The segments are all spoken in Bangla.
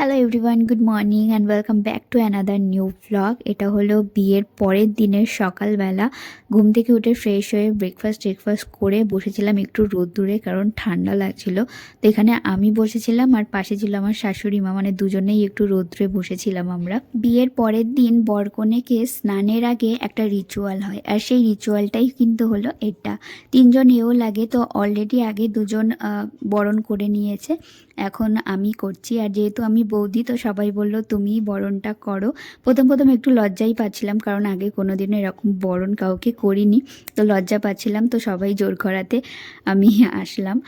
Hello everyone, good morning and welcome back to another new blog. এটা হলো বিয়ের পরের দিনের সকালবেলা। ঘুম থেকে উঠে ফ্রেশ হয়ে ব্রেকফাস্ট করে বসেছিলাম একটু রোদ্দুরে, কারণ ঠান্ডা লাগছিল। তো এখানে আমি বসেছিলাম আর পাশে ছিল আমার শাশুড়ি মা, মানে দুজনেই একটু রোদ্দুরে বসেছিলাম আমরা। বিয়ের পরের দিন বরকনেকে স্নানের আগে একটা রিচুয়াল হয়, আর সেই রিচুয়ালটাই কিন্তু হলো এটা। তিনজন এও লাগে, তো অলরেডি আগে দুজন বরণ করে নিয়েছে, এখন আমি করছি। আর যেহেতু আমি বৌদি, তো সবাই বলল তুমিই বরণটা করো। প্রথম একটু লজ্জাই পাচ্ছিলাম, কারণ আগে কোনোদিনও এরকম বরণ কাউকে করিনি, তো লজ্জা পাচ্ছিলাম। তো সবাই জোর করাতে আমি আসলাম।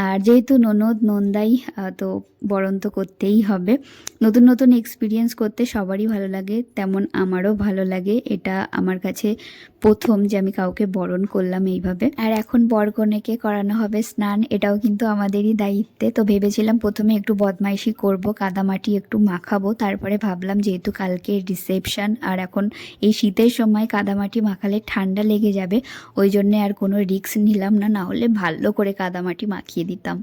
আর যেহেতু ননদ নন্দাই, তো বরণ তো করতেই হবে। নতুন নতুন এক্সপিরিয়েন্স করতে সবারই ভালো লাগে, তেমন আমারও ভালো লাগে। এটা আমার কাছে প্রথম যে আমি কাউকে বরণ করলাম এইভাবে। আর এখন বরকনেকে করানো হবে স্নান, এটাও কিন্তু আমাদেরই দায়িত্বে। তো ভেবেছিলাম প্রথমে একটু বদমাইশি করব, কাদামাটি একটু মাখাবো, তারপরে ভাবলাম যেহেতু কালকে রিসেপশন আর এখন এই শীতের সময় কাদামাটি মাখালে ঠান্ডা লেগে যাবে, ওই জন্যে আর কোনো রিস্ক নিলাম না, না হলে ভালো করে কাদামাটি মাখিয়ে দিতাম।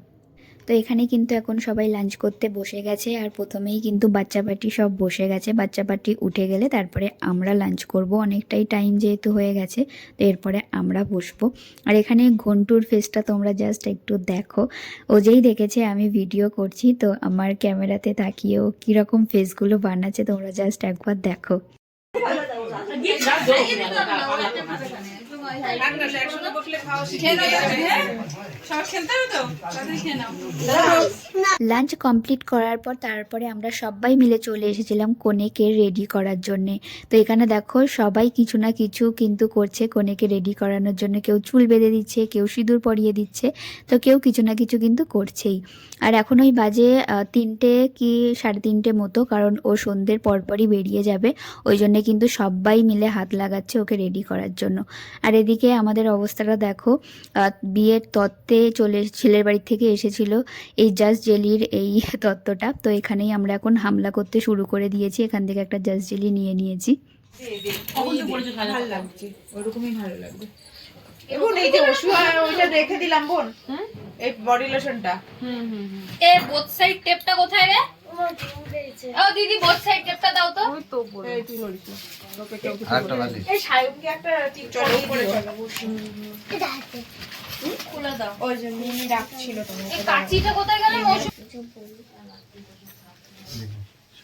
তো এখানে কিন্তু এখন সবাই লাঞ্চ করতে বসে গেছে, আর প্রথমেই কিন্তু বাচ্চা পার্টি সব বসে গেছে। বাচ্চা পার্টি উঠে গেলে তারপরে আমরা লাঞ্চ করব, অনেকটাই টাইম যেহেতু হয়ে গেছে, তো এরপরে আমরা বসবো। আর এখানে ঘন্টুর ফেসটা তোমরা জাস্ট একটু দেখো, ও যেই দেখেছে আমি ভিডিও করছি, তো আমার ক্যামেরাতে তাকিয়েও কীরকম ফেসগুলো বানাচ্ছে তোমরা জাস্ট একবার দেখো। লাঞ্চ কমপ্লিট করার পর তারপরে আমরা সবাই মিলে চলে এসেছিলাম কনেকে রেডি করার জন্যে। তো এখানে দেখো সবাই কিছু না কিছু কিন্তু করছে কনেকে রেডি করানোর জন্য। কেউ চুল বেঁধে দিচ্ছে, কেউ সিঁদুর পরিয়ে দিচ্ছে, তো কেউ কিছু না কিছু কিন্তু করছেই। আর এখন ওই বাজে 3টে কি 3:30 মতো, কারণ ও সন্ধ্যের পরপরই বেরিয়ে যাবে, ওই জন্যে কিন্তু সবাই মিলে হাত লাগাচ্ছে ওকে রেডি করার জন্য। আর এদিকে আমাদের অবস্থাটা দেখো, বিয়ের তত্ত্বে ছেলের বাড়ি থেকে এসেছিল এই জাস্ট জেলির এই তত্ত্বটা, তো এখানেই আমরা এখন হামলা করতে শুরু করে দিয়েছি। এখান থেকে একটা জাস্ট জেলি নিয়ে নিয়েছি। ভালো লাগছে, ওরকমই ভালো লাগবে। এবং এই যে ওইটা রেখে দিলাম বোন, এই বডি লোশনটা। এ বোথ সাইড টেপটা কোথায় রে? ও দিদি বোথ সাইড টেপটা দাও তো। ওই তো বড় এই তুই নড়িস না, তোকে কেউ কিছু বলে। এই সায়ুমকে একটা টিপ চলো উপরে চলো। এটা হাতে খুলে দাও। ওই যে মিনি রাখছিল তোমার। এই কাঁচিটা কোথায় গেল?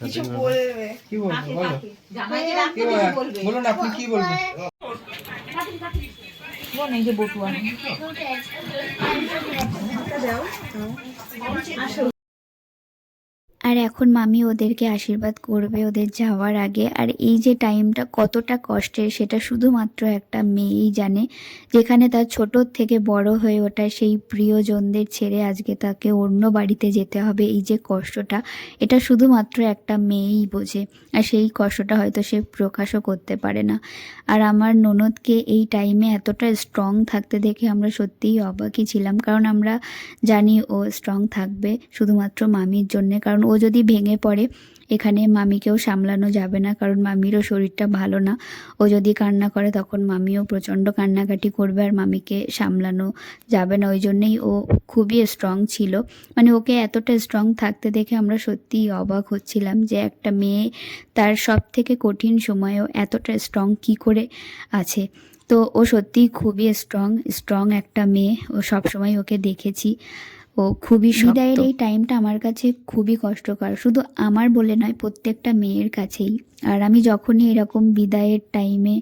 কিছু বলবে। কি বলবে বলো? জামাইকে রাখতে কিছু বলবে। বলো না, আপনি কি বলবেন? বোন এই যে বটুয়া দাও। আসো। আর এখন মামি ওদেরকে আশীর্বাদ করবে ওদের যাওয়ার আগে। আর এই যে টাইমটা কতটা কষ্টের সেটা শুধুমাত্র একটা মেয়েই জানে, যেখানে তার ছোটোর থেকে বড় হয়ে ওঠা সেই প্রিয়জনদের ছেড়ে আজকে তাকে অন্য বাড়িতে যেতে হবে। এই যে কষ্টটা, এটা শুধুমাত্র একটা মেয়েই বোঝে, আর সেই কষ্টটা হয়তো সে প্রকাশও করতে পারে না। আর আমার ননদকে এই টাইমে এতটা স্ট্রং থাকতে দেখে আমরা সত্যিই অবাকই ছিলাম, কারণ আমরা জানি ও স্ট্রং থাকবে শুধুমাত্র মামির জন্যে। কারণ ও যদি ভেঙে পড়ে এখানে মামিকেও সামলানো যাবে না, কারণ মামিরও শরীরটা ভালো না। ও যদি কান্না করে তখন মামিও প্রচণ্ড কান্নাকাটি করবে, আর মামিকে সামলানো যাবে না। ওই জন্যেই ও খুবই স্ট্রং ছিল, মানে ওকে এতটা স্ট্রং থাকতে দেখে আমরা সত্যিই অবাক হচ্ছিলাম যে একটা মেয়ে তার সব থেকে কঠিন সময়েও এতটা স্ট্রং কী করে আছে। তো ও সত্যিই খুবই স্ট্রং একটা মেয়ে, ও সবসময় ওকে দেখেছি ও খুবই বিদায়ের এই টাইমটা আমার কাছে খুবই কষ্টকর, শুধু আমার বলে নয় প্রত্যেকটা মেয়ের কাছেই। আর আমি যখনই এরকম বিদায়ের টাইমে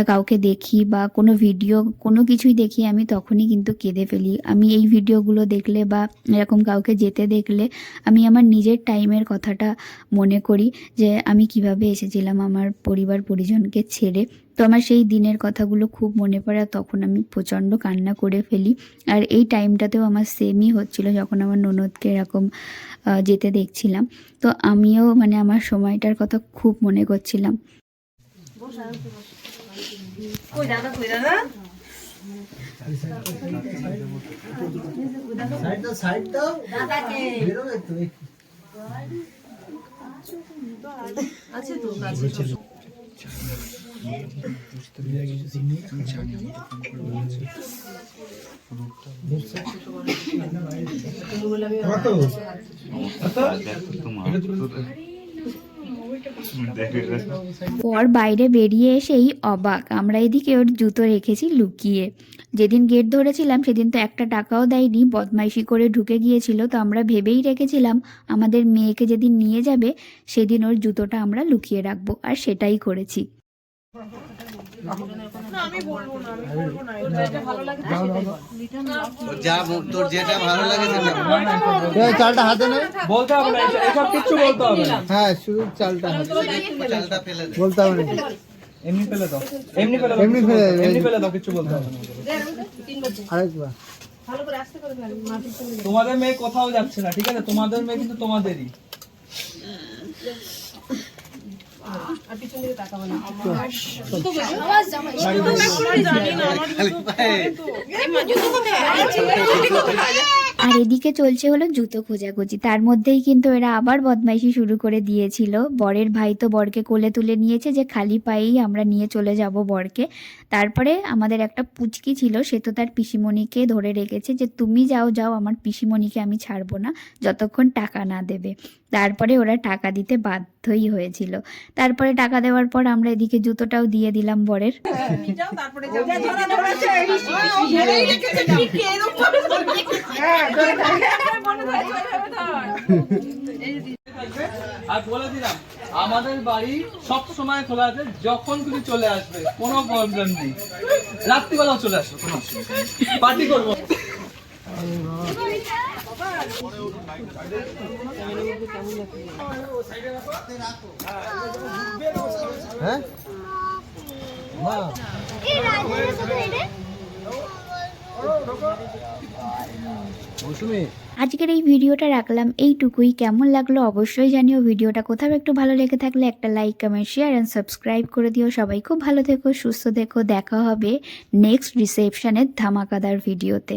কাউকে দেখি বা কোনো ভিডিও কোনো কিছুই দেখি, আমি তখনই কিন্তু কেঁদে ফেলি। আমি এই ভিডিওগুলো দেখলে বা এরকম কাউকে যেতে দেখলে আমি আমার নিজের টাইমের কথাটা মনে করি, যে আমি কিভাবে এসেছিলাম আমার পরিবার পরিজনকে ছেড়ে। তো আমার সেই দিনের কথাগুলো খুব মনে পড়ে, আর তখন আমি প্রচণ্ড কান্না করে ফেলি। আর এই টাইমটাতেও আমার সেমই হচ্ছিল, যখন আমার ননদকে এরকম যেতে দেখছিলাম, তো আমিও মানে আমার সময়টার কথা খুব মনে করছিলাম। পর বাইরে বেরিয়ে এসেই অবাক, আমরা এদিকে ওর জুতো রেখেছি লুকিয়ে। যেদিন গেট ধরেছিলাম সেদিন তো একটা টাকাও দেয়নি, বদমাইশি করে ঢুকে গিয়েছিল। তো আমরা ভেবেই রেখেছিলাম আমাদের মেয়েকে যেদিন নিয়ে যাবে সেদিন ওর জুতোটা আমরা লুকিয়ে রাখবো, আর সেটাই করেছি। তোর যেটা ভালো লাগে চালটা হাতে নে, বলতে হবে না, এসব কিচ্ছু বলতে হবে না। হ্যাঁ শুধু চালটা হাতে চালটা ফেলে দে। বলতে হবে না, এমনি ফেলে দাও, এমনি ফেলে দাও, এমনি ফেলে দাও, এমনি ফেলে দাও, কিচ্ছু বলতে হবে না। আরেকবার তোমাদের মেয়ে কোথাও যাচ্ছে না, ঠিক আছে? তোমাদের মেয়ে কিন্তু তোমাদেরই। আর এদিকে চলছে হলো জুতো খোঁজাখুঁজি। তার মধ্যেই কিন্তু এরা আবার বদমাইশি শুরু করে দিয়েছিল। বরের ভাই তো বরকে কোলে তুলে নিয়েছে যে খালি পায়েই আমরা নিয়ে চলে যাব বরকে। তারপরে আমাদের একটা পুচকি ছিল, সে তো তার পিসিমণিকে ধরে রেখেছে যে তুমি যাও যাও, আমার পিসিমণিকে আমি ছাড়বো না যতক্ষণ টাকা না দেবে। তারপরে ওরা টাকা দিতে বাধ্যই হয়েছিল। তারপরে টাকা দেওয়ার পর আমরা এদিকে জুতোটাও দিয়ে দিলাম বরের। আর বলে দিলাম আমাদের বাড়ি সব সময় খোলা আছে, যখন খুশি চলে আসবে, কোনো প্রবলেম নেই। রাত্রিবেলাও চলে আসবে, কোনো অসুবিধা নেই, পার্টি করবো। হ্যাঁ মৌসুমি আজকের এই ভিডিওটা রাখলাম এইটুকুই। কেমন লাগলো অবশ্যই জানিও। ভিডিওটা কোথাও একটু ভালো লেগে থাকলে একটা like, comment, share and subscribe করে দিও। সবাই খুব ভালো থেকো, সুস্থ থেকো। দেখা হবে নেক্সট রিসেপশনের ধামাকাদার ভিডিওতে।